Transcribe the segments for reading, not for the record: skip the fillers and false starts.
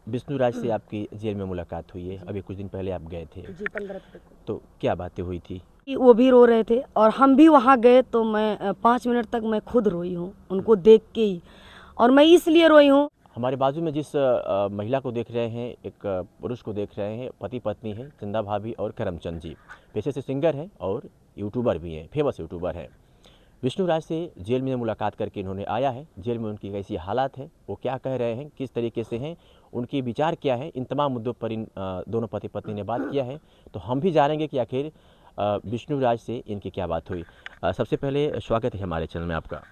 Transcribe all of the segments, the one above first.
विष्णुराज से आपकी जेल में मुलाकात हुई है, अभी कुछ दिन पहले आप गए थे, जी 15 तारीख को। तो क्या बातें हुई थी? वो भी रो रहे थे और हम भी वहाँ गए तो मैं 5 मिनट तक मैं खुद रोई हूँ उनको देख के ही। और मैं इसलिए रोई हूँ, हमारे बाजू में जिस महिला को देख रहे हैं, एक पुरुष को देख रहे हैं, पति पत्नी है, चंदा भाभी और करमचंद जी। पेशे से सिंगर हैं और यूट्यूबर भी हैं, फेमस यूट्यूबर हैं। विष्णुराज से जेल में मुलाकात करके इन्होंने आया है, जेल में उनकी कैसी हालात है, वो क्या कह रहे हैं, किस तरीके से हैं, उनके विचार क्या है, इन तमाम मुद्दों पर इन दोनों पति पत्नी ने बात किया है। तो हम भी जानेंगे कि आखिर विष्णुराज से इनकी क्या बात हुई। सबसे पहले स्वागत है हमारे चैनल में आपका।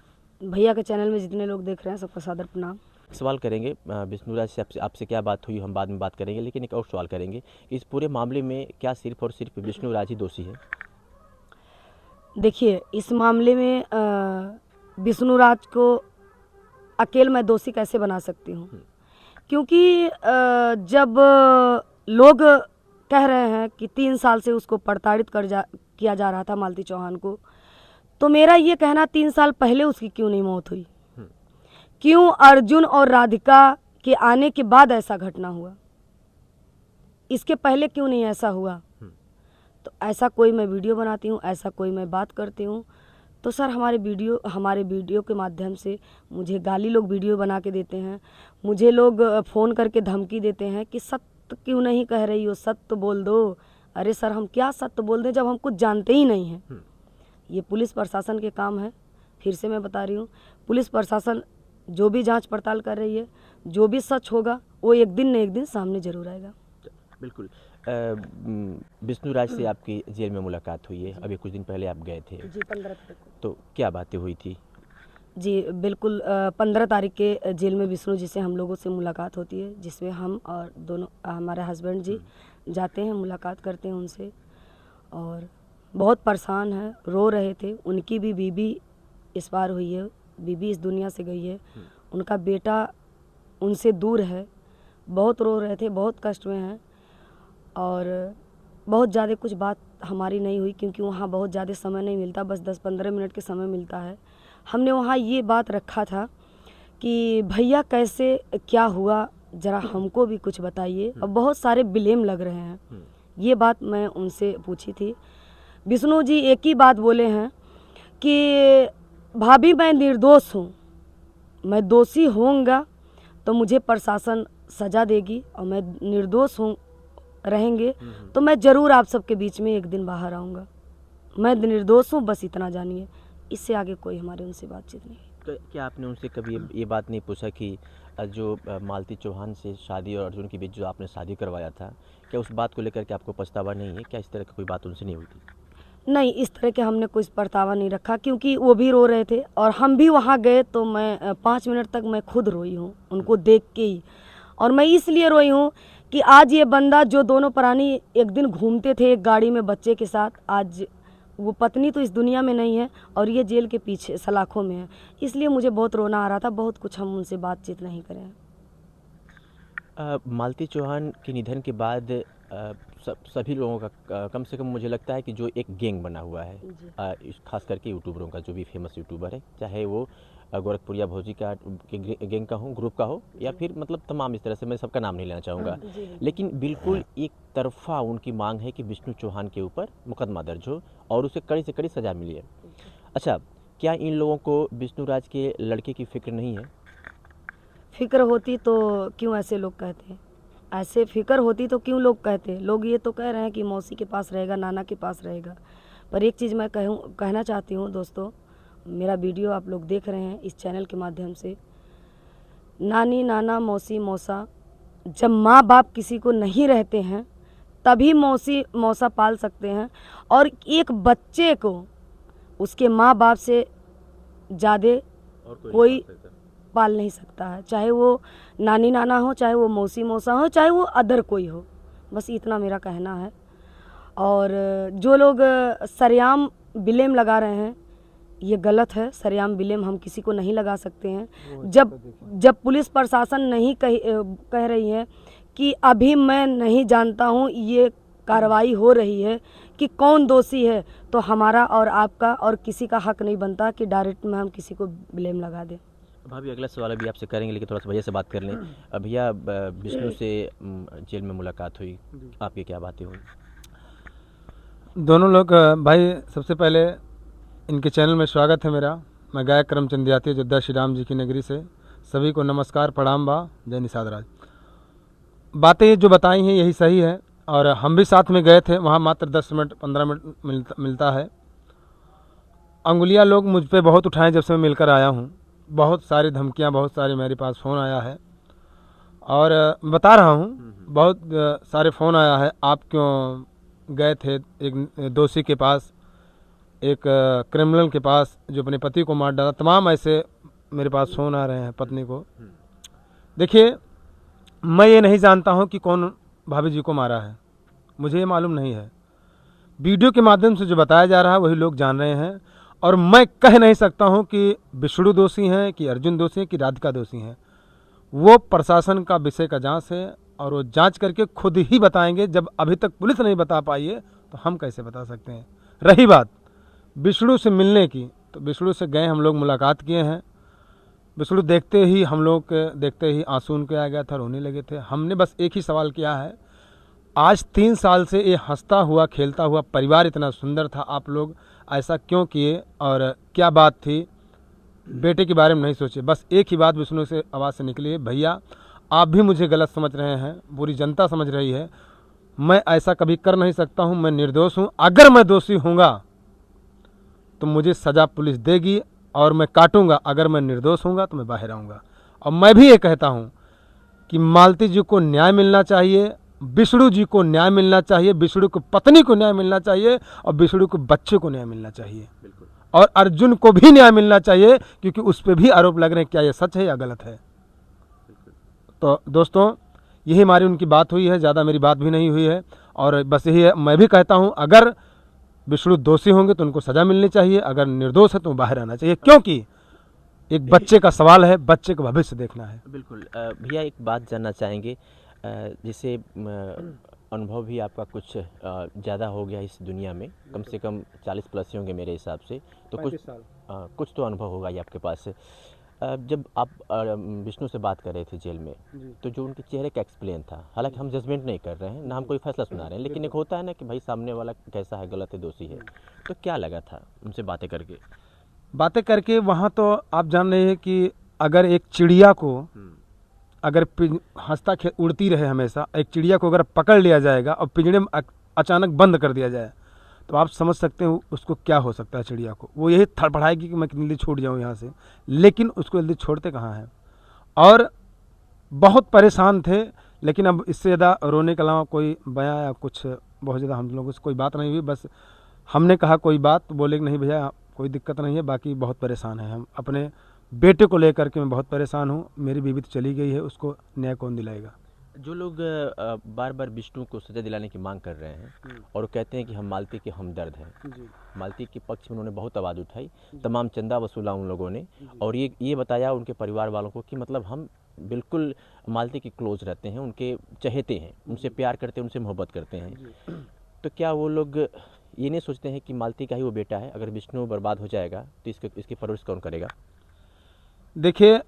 भैया के चैनल में जितने लोग देख रहे हैं सबका सादर प्रणाम। सवाल करेंगे विष्णुराज से आपसे क्या बात हुई, हम बाद में बात करेंगे, लेकिन एक और सवाल करेंगे, इस पूरे मामले में क्या सिर्फ और सिर्फ विष्णुराज ही दोषी है? देखिए, इस मामले में विष्णुराज को अकेले मैं दोषी कैसे बना सकती हूँ, क्योंकि जब लोग कह रहे हैं कि 3 साल से उसको प्रताड़ित किया जा रहा था मालती चौहान को, तो मेरा ये कहना 3 साल पहले उसकी क्यों नहीं मौत हुई? क्यों अर्जुन और राधिका के आने के बाद ऐसा घटना हुआ? इसके पहले क्यों नहीं ऐसा हुआ? तो ऐसा कोई मैं वीडियो बनाती हूँ, ऐसा कोई मैं बात करती हूँ, तो सर हमारे वीडियो के माध्यम से मुझे गाली लोग वीडियो बना के देते हैं, मुझे लोग फ़ोन करके धमकी देते हैं कि सत्य क्यों नहीं कह रही हो, सत्य बोल दो। अरे सर, हम क्या सत्य बोल दें जब हम कुछ जानते ही नहीं हैं? ये पुलिस प्रशासन के काम है। फिर से मैं बता रही हूँ, पुलिस प्रशासन जो भी जांच पड़ताल कर रही है, जो भी सच होगा वो एक दिन न एक दिन सामने जरूर आएगा। बिल्कुल। विष्णुराज से आपकी जेल में मुलाकात हुई है, अभी कुछ दिन पहले आप गए थे, जी 15 तारीख को। तो क्या बातें हुई थी? जी बिल्कुल, 15 तारीख के जेल में विष्णु जी से हम लोगों से मुलाकात होती है, जिसमें हम और दोनों हमारे हस्बैंड जी जाते हैं, मुलाकात करते हैं उनसे। और बहुत परेशान है, रो रहे थे। उनकी भी बीबी इस बार हुई है, बीबी इस दुनिया से गई है, उनका बेटा उनसे दूर है, बहुत रो रहे थे, बहुत कष्ट में हैं। और बहुत ज़्यादा कुछ बात हमारी नहीं हुई, क्योंकि वहाँ बहुत ज़्यादा समय नहीं मिलता, बस 10-15 मिनट के समय मिलता है। हमने वहाँ ये बात रखा था कि भैया कैसे क्या हुआ, ज़रा हमको भी कुछ बताइए, और बहुत सारे ब्लेम लग रहे हैं, ये बात मैं उनसे पूछी थी। विष्णु जी एक ही बात बोले हैं कि भाभी मैं निर्दोष हूँ, मैं दोषी होऊंगा तो मुझे प्रशासन सज़ा देगी, और मैं निर्दोष हूँ रहेंगे तो मैं ज़रूर आप सबके बीच में एक दिन बाहर आऊँगा। मैं निर्दोष हूँ, बस इतना जानिए, इससे आगे कोई हमारे उनसे बातचीत नहीं। तो क्या आपने उनसे कभी ये बात नहीं पूछा कि जो मालती चौहान से शादी और अर्जुन के बीच जो आपने शादी करवाया था, क्या उस बात को लेकर के आपको पछतावा नहीं है? क्या इस तरह की कोई बात उनसे नहीं हुई थी? नहीं, इस तरह के हमने कोई पछतावा नहीं रखा, क्योंकि वो भी रो रहे थे और हम भी वहाँ गए तो मैं 5 मिनट तक मैं खुद रोई हूँ उनको देख के ही। और मैं इसलिए रोई हूँ कि आज ये बंदा, जो दोनों प्राणी एक दिन घूमते थे एक गाड़ी में बच्चे के साथ, आज वो पत्नी तो इस दुनिया में नहीं है और ये जेल के पीछे सलाखों में है। इसलिए मुझे बहुत रोना आ रहा था, बहुत कुछ हम उनसे बातचीत नहीं करें। मालती चौहान के निधन के बाद सभी लोगों का कम से कम मुझे लगता है कि जो एक गैंग बना हुआ है, खास करके यूट्यूबरों का, जो भी फेमस यूट्यूबर है, चाहे वो गोरखपुरिया भौजी का गैंग का हो, ग्रुप का हो, या फिर मतलब तमाम, इस तरह से मैं सबका नाम नहीं लेना चाहूँगा, लेकिन बिल्कुल एक तरफा उनकी मांग है कि विष्णु चौहान के ऊपर मुकदमा दर्ज हो और उसे कड़ी से कड़ी सज़ा मिली है। अच्छा, क्या इन लोगों को विष्णुराज के लड़के की फिक्र नहीं है? फिक्र होती तो क्यों ऐसे लोग कहते हैं? ऐसे फिक्र होती तो क्यों लोग कहते? लोग ये तो कह रहे हैं कि मौसी के पास रहेगा, नाना के पास रहेगा। पर एक चीज़ मैं कहना चाहती हूँ दोस्तों, मेरा वीडियो आप लोग देख रहे हैं इस चैनल के माध्यम से, नानी, नाना, मौसी, मौसा, जब माँ बाप किसी को नहीं रहते हैं तभी मौसी मौसा पाल सकते हैं। और एक बच्चे को उसके माँ बाप से ज़्यादा कोई पाल नहीं सकता है, चाहे वो नानी नाना हो, चाहे वो मौसी मौसा हो, चाहे वो अदर कोई हो। बस इतना मेरा कहना है। और जो लोग सरेआम ब्लेम लगा रहे हैं, ये गलत है। सरेआम ब्लेम हम किसी को नहीं लगा सकते हैं। जब पुलिस प्रशासन नहीं कह रही है कि अभी मैं नहीं जानता हूँ, ये कार्रवाई हो रही है कि कौन दोषी है, तो हमारा और आपका और किसी का हक नहीं बनता कि डायरेक्ट में हम किसी को ब्लेम लगा दें। भाभी अगला सवाल अभी आपसे करेंगे, लेकिन थोड़ा सा भैया से बात कर लें। भैया विष्णु से जेल में मुलाकात हुई, आपकी क्या बातें हुई? दोनों लोग भाई, सबसे पहले इनके चैनल में स्वागत है मेरा। मैं गायक करमचंद देहाती, अयोध्या श्री राम जी की नगरी से। सभी को नमस्कार, प्रणाम बा, जय निषाद राज। बातें जो बताई हैं यही सही है, और हम भी साथ में गए थे वहाँ। मात्र 10 मिनट 15 मिनट मिलता है। अंगुलियाँ लोग मुझ पे बहुत उठाएं जब से मैं मिलकर आया हूँ। बहुत सारी धमकियाँ, बहुत सारे मेरे पास फ़ोन आया है, और बता रहा हूँ, बहुत सारे फ़ोन आया है। आप क्यों गए थे एक दोषी के पास, एक क्रिमिनल के पास जो अपने पति को मार डाला? तमाम ऐसे मेरे पास फ़ोन आ रहे हैं पत्नी को। देखिए, मैं ये नहीं जानता हूँ कि कौन भाभी जी को मारा है, मुझे ये मालूम नहीं है। वीडियो के माध्यम से जो बताया जा रहा है वही लोग जान रहे हैं, और मैं कह नहीं सकता हूँ कि विष्णु दोषी हैं, कि अर्जुन दोषी हैं, कि राधिका दोषी हैं। वो प्रशासन का विषय का जांच है, और वो जांच करके खुद ही बताएंगे। जब अभी तक पुलिस नहीं बता पाई है तो हम कैसे बता सकते हैं। रही बात विष्णु से मिलने की, तो विष्णु से गए, हम लोग मुलाकात किए हैं। विष्णु देखते ही, हम लोग के देखते ही आंसू उनके आ गया था, रोने लगे थे। हमने बस एक ही सवाल किया है, आज 3 साल से ये हंसता हुआ खेलता हुआ परिवार इतना सुंदर था, आप लोग ऐसा क्यों किए, और क्या बात थी? बेटे के बारे में नहीं सोचे। बस एक ही बात विष्णु से आवाज़ से निकली है, भैया आप भी मुझे गलत समझ रहे हैं, पूरी जनता समझ रही है, मैं ऐसा कभी कर नहीं सकता हूं, मैं निर्दोष हूं। अगर मैं दोषी होऊंगा तो मुझे सज़ा पुलिस देगी और मैं काटूंगा। अगर मैं निर्दोष होऊंगा तो मैं बाहर आऊँगा। और मैं भी ये कहता हूँ कि मालती जी को न्याय मिलना चाहिए, विष्णु जी को न्याय मिलना चाहिए, विष्णु की पत्नी को न्याय मिलना चाहिए, और विष्णु के बच्चे को न्याय मिलना चाहिए, और अर्जुन को भी न्याय मिलना चाहिए, क्योंकि उस पर भी आरोप लग रहे हैं। क्या ये सच है या गलत है? तो दोस्तों, यही हमारी उनकी बात हुई है, ज़्यादा मेरी बात भी नहीं हुई है। और बस यही है, मैं भी कहता हूँ अगर विष्णु दोषी होंगे तो उनको सज़ा मिलनी चाहिए, अगर निर्दोष है तो बाहर आना चाहिए, क्योंकि एक बच्चे का सवाल है, बच्चे का भविष्य देखना है। बिल्कुल। भैया एक बात जानना चाहेंगे, जैसे अनुभव भी आपका कुछ ज़्यादा हो गया इस दुनिया में, कम से कम 40 प्लस ही होंगे मेरे हिसाब से, तो कुछ तो अनुभव होगा ही आपके पास। जब आप विष्णु से बात कर रहे थे जेल में, तो जो उनके चेहरे का एक्सप्लेन था, हालांकि हम जजमेंट नहीं कर रहे हैं, ना हम कोई फैसला सुना रहे हैं, लेकिन एक होता है ना कि भाई सामने वाला कैसा है, गलत है, दोषी है, तो क्या लगा था उनसे बातें करके? वहाँ तो आप जान रहे हैं कि अगर एक चिड़िया को, अगर हंसता उड़ती रहे हमेशा, एक चिड़िया को अगर पकड़ लिया जाएगा और पिंजड़े में अचानक बंद कर दिया जाए, तो आप समझ सकते हैं उसको क्या हो सकता है। चिड़िया को वो यही थड़पड़ाएगी कि मैं कितनी जल्दी छूट जाऊँ यहाँ से, लेकिन उसको जल्दी छोड़ते कहाँ हैं। और बहुत परेशान थे, लेकिन अब इससे ज़्यादा रोने के अलावा कोई बयां या कुछ बहुत ज़्यादा हम लोगों से कोई बात नहीं हुई। बस हमने कहा कोई बात, तो बोले कि नहीं भैया कोई दिक्कत नहीं है, बाकी बहुत परेशान है हम। अपने बेटे को लेकर के मैं बहुत परेशान हूँ, मेरी बीवी तो चली गई है, उसको न्याय कौन दिलाएगा। जो लोग बार बार विष्णु को सजा दिलाने की मांग कर रहे हैं और वो कहते हैं कि हम मालती के हमदर्द हैं, मालती के पक्ष में उन्होंने बहुत आवाज़ उठाई, तमाम चंदा वसूला उन लोगों ने, और ये बताया उनके परिवार वालों को कि मतलब हम बिल्कुल मालती के क्लोज रहते हैं, उनके चहेते हैं, उनसे प्यार करते हैं, उनसे मोहब्बत करते हैं। तो क्या वो लोग ये नहीं सोचते हैं कि मालती का ही वो बेटा है, अगर विष्णु बर्बाद हो जाएगा तो इसकी परवरिश कौन करेगा? देखिए,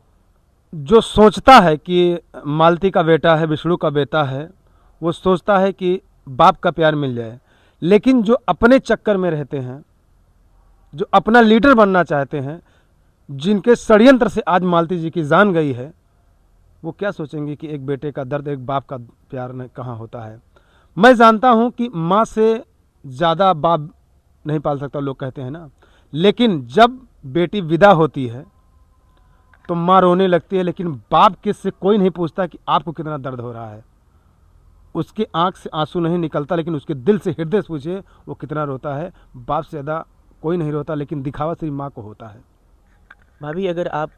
जो सोचता है कि मालती का बेटा है, विष्णु का बेटा है, वो सोचता है कि बाप का प्यार मिल जाए। लेकिन जो अपने चक्कर में रहते हैं, जो अपना लीडर बनना चाहते हैं, जिनके षड्यंत्र से आज मालती जी की जान गई है, वो क्या सोचेंगे कि एक बेटे का दर्द, एक बाप का प्यार कहाँ होता है। मैं जानता हूँ कि माँ से ज़्यादा बाप नहीं पाल सकता, लोग कहते हैं ना, लेकिन जब बेटी विदा होती है तो माँ रोने लगती है, लेकिन बाप किससे कोई नहीं पूछता कि आपको कितना दर्द हो रहा है। उसके आंख से आंसू नहीं निकलता, लेकिन उसके दिल से, हृदय से पूछिए वो कितना रोता है। बाप से ज़्यादा कोई नहीं रोता, लेकिन दिखावा सिर्फ माँ को होता है। भाभी, अगर आप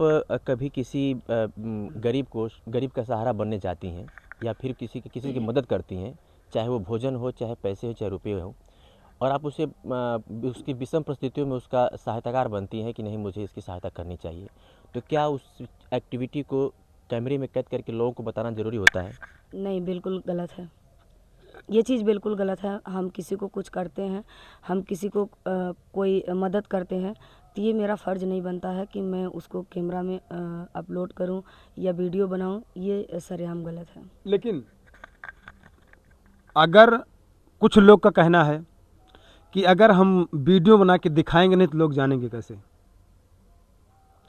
कभी किसी गरीब का सहारा बनने जाती हैं, या फिर किसी की मदद करती हैं, चाहे वो भोजन हो, चाहे पैसे हो, चाहे रुपये हो, और आप उसे उसकी विषम परिस्थितियों में उसका सहायताकार बनती हैं कि नहीं मुझे इसकी सहायता करनी चाहिए, तो क्या उस एक्टिविटी को कैमरे में कैद करके लोगों को बताना ज़रूरी होता है? नहीं, बिल्कुल गलत है। ये चीज़ बिल्कुल गलत है। हम किसी को कुछ करते हैं, हम किसी को कोई मदद करते हैं, तो ये मेरा फ़र्ज़ नहीं बनता है कि मैं उसको कैमरा में अपलोड करूं या वीडियो बनाऊं, ये सरेआम गलत है। लेकिन अगर कुछ लोग का कहना है कि अगर हम वीडियो बना के दिखाएंगे नहीं तो लोग जानेंगे कैसे,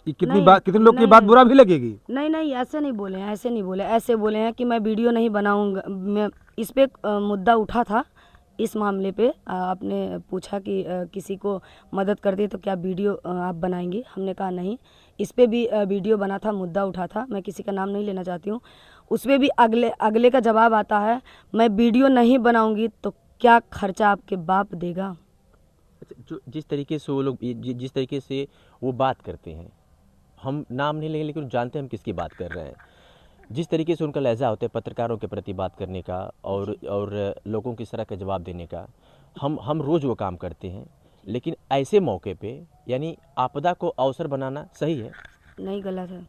ये कितनी बात, कितने लोग की बात बुरा भी लगेगी। नहीं नहीं, ऐसे नहीं बोले हैं, ऐसे नहीं बोले, ऐसे बोले हैं कि मैं वीडियो नहीं बनाऊंगा। मैं इस पे मुद्दा उठा था, इस मामले पे आपने पूछा कि किसी को मदद कर दे तो क्या वीडियो आप बनाएंगे। हमने कहा नहीं। इस पे भी वीडियो बना था, मुद्दा उठा था, मैं किसी का नाम नहीं लेना चाहती हूँ। उस पर भी अगले का जवाब आता है, मैं वीडियो नहीं बनाऊंगी तो क्या खर्चा आपके बाप देगा। जो जिस तरीके से वो लोग जिस तरीके से वो बात करते हैं, हम नाम नहीं लेंगे लेकिन जानते हैं हम किसकी बात कर रहे हैं। जिस तरीके से उनका लहजा होता है पत्रकारों के प्रति बात करने का और लोगों की तरह का जवाब देने का, हम रोज़ वो काम करते हैं। लेकिन ऐसे मौके पे यानी आपदा को अवसर बनाना सही है? नहीं, गलत है,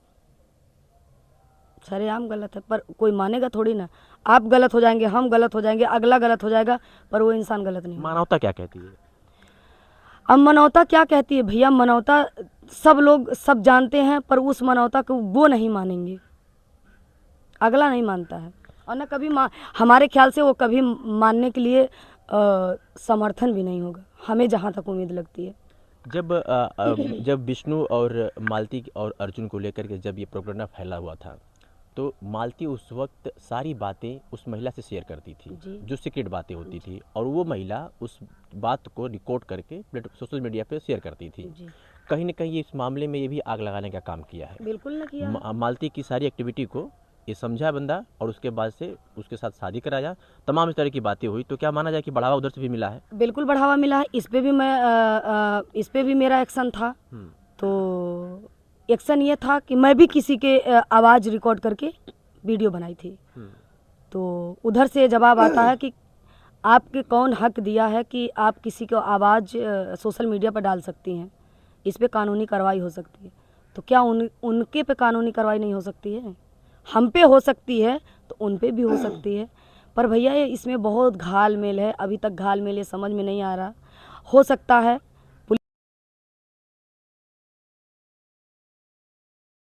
सरेआम गलत है। पर कोई मानेगा थोड़ी ना। आप गलत हो जाएंगे, हम गलत हो जाएंगे, अगला गलत हो जाएगा, पर वो इंसान गलत नहीं होगा। मानवता क्या कहती है? अब मानवता क्या कहती है भैया, मानवता सब लोग सब जानते हैं, पर उस मानवता को वो नहीं मानेंगे, अगला नहीं मानता है। और न कभी हमारे ख्याल से वो कभी मानने के लिए समर्थन भी नहीं होगा, हमें जहाँ तक उम्मीद लगती है। जब विष्णु और मालती और अर्जुन को लेकर के जब ये प्रोपेगेंडा फैला हुआ था, तो मालती उस वक्त सारी बातें उस महिला से शेयर करती थी, जो सीक्रेट बातें होती थी, और वो महिला उस बात को रिकॉर्ड करके सोशल मीडिया पे शेयर करती थी। कहीं ना कहीं इस मामले में ये भी आग लगाने का काम किया है। बिल्कुल ना किया। मालती की सारी एक्टिविटी को ये समझा बंदा और उसके बाद से उसके साथ शादी कराया, तमाम इस तरह की बातें हुई। तो क्या माना जाए कि बढ़ावा उधर से भी मिला है? बिल्कुल बढ़ावा मिला है। इस पे भी मेरा एक्शन था। तो एक्शन ये था कि मैं भी किसी के आवाज़ रिकॉर्ड करके वीडियो बनाई थी। तो उधर से जवाब आता है कि आपके कौन हक दिया है कि आप किसी को आवाज़ सोशल मीडिया पर डाल सकती हैं, इस पे कानूनी कार्रवाई हो सकती है। तो क्या उनके पे कानूनी कार्रवाई नहीं हो सकती है? हम पे हो सकती है तो उन पे भी हो सकती है। पर भैया ये इसमें बहुत घाल मेल है, अभी तक घाल मेल ये समझ में नहीं आ रहा। हो सकता है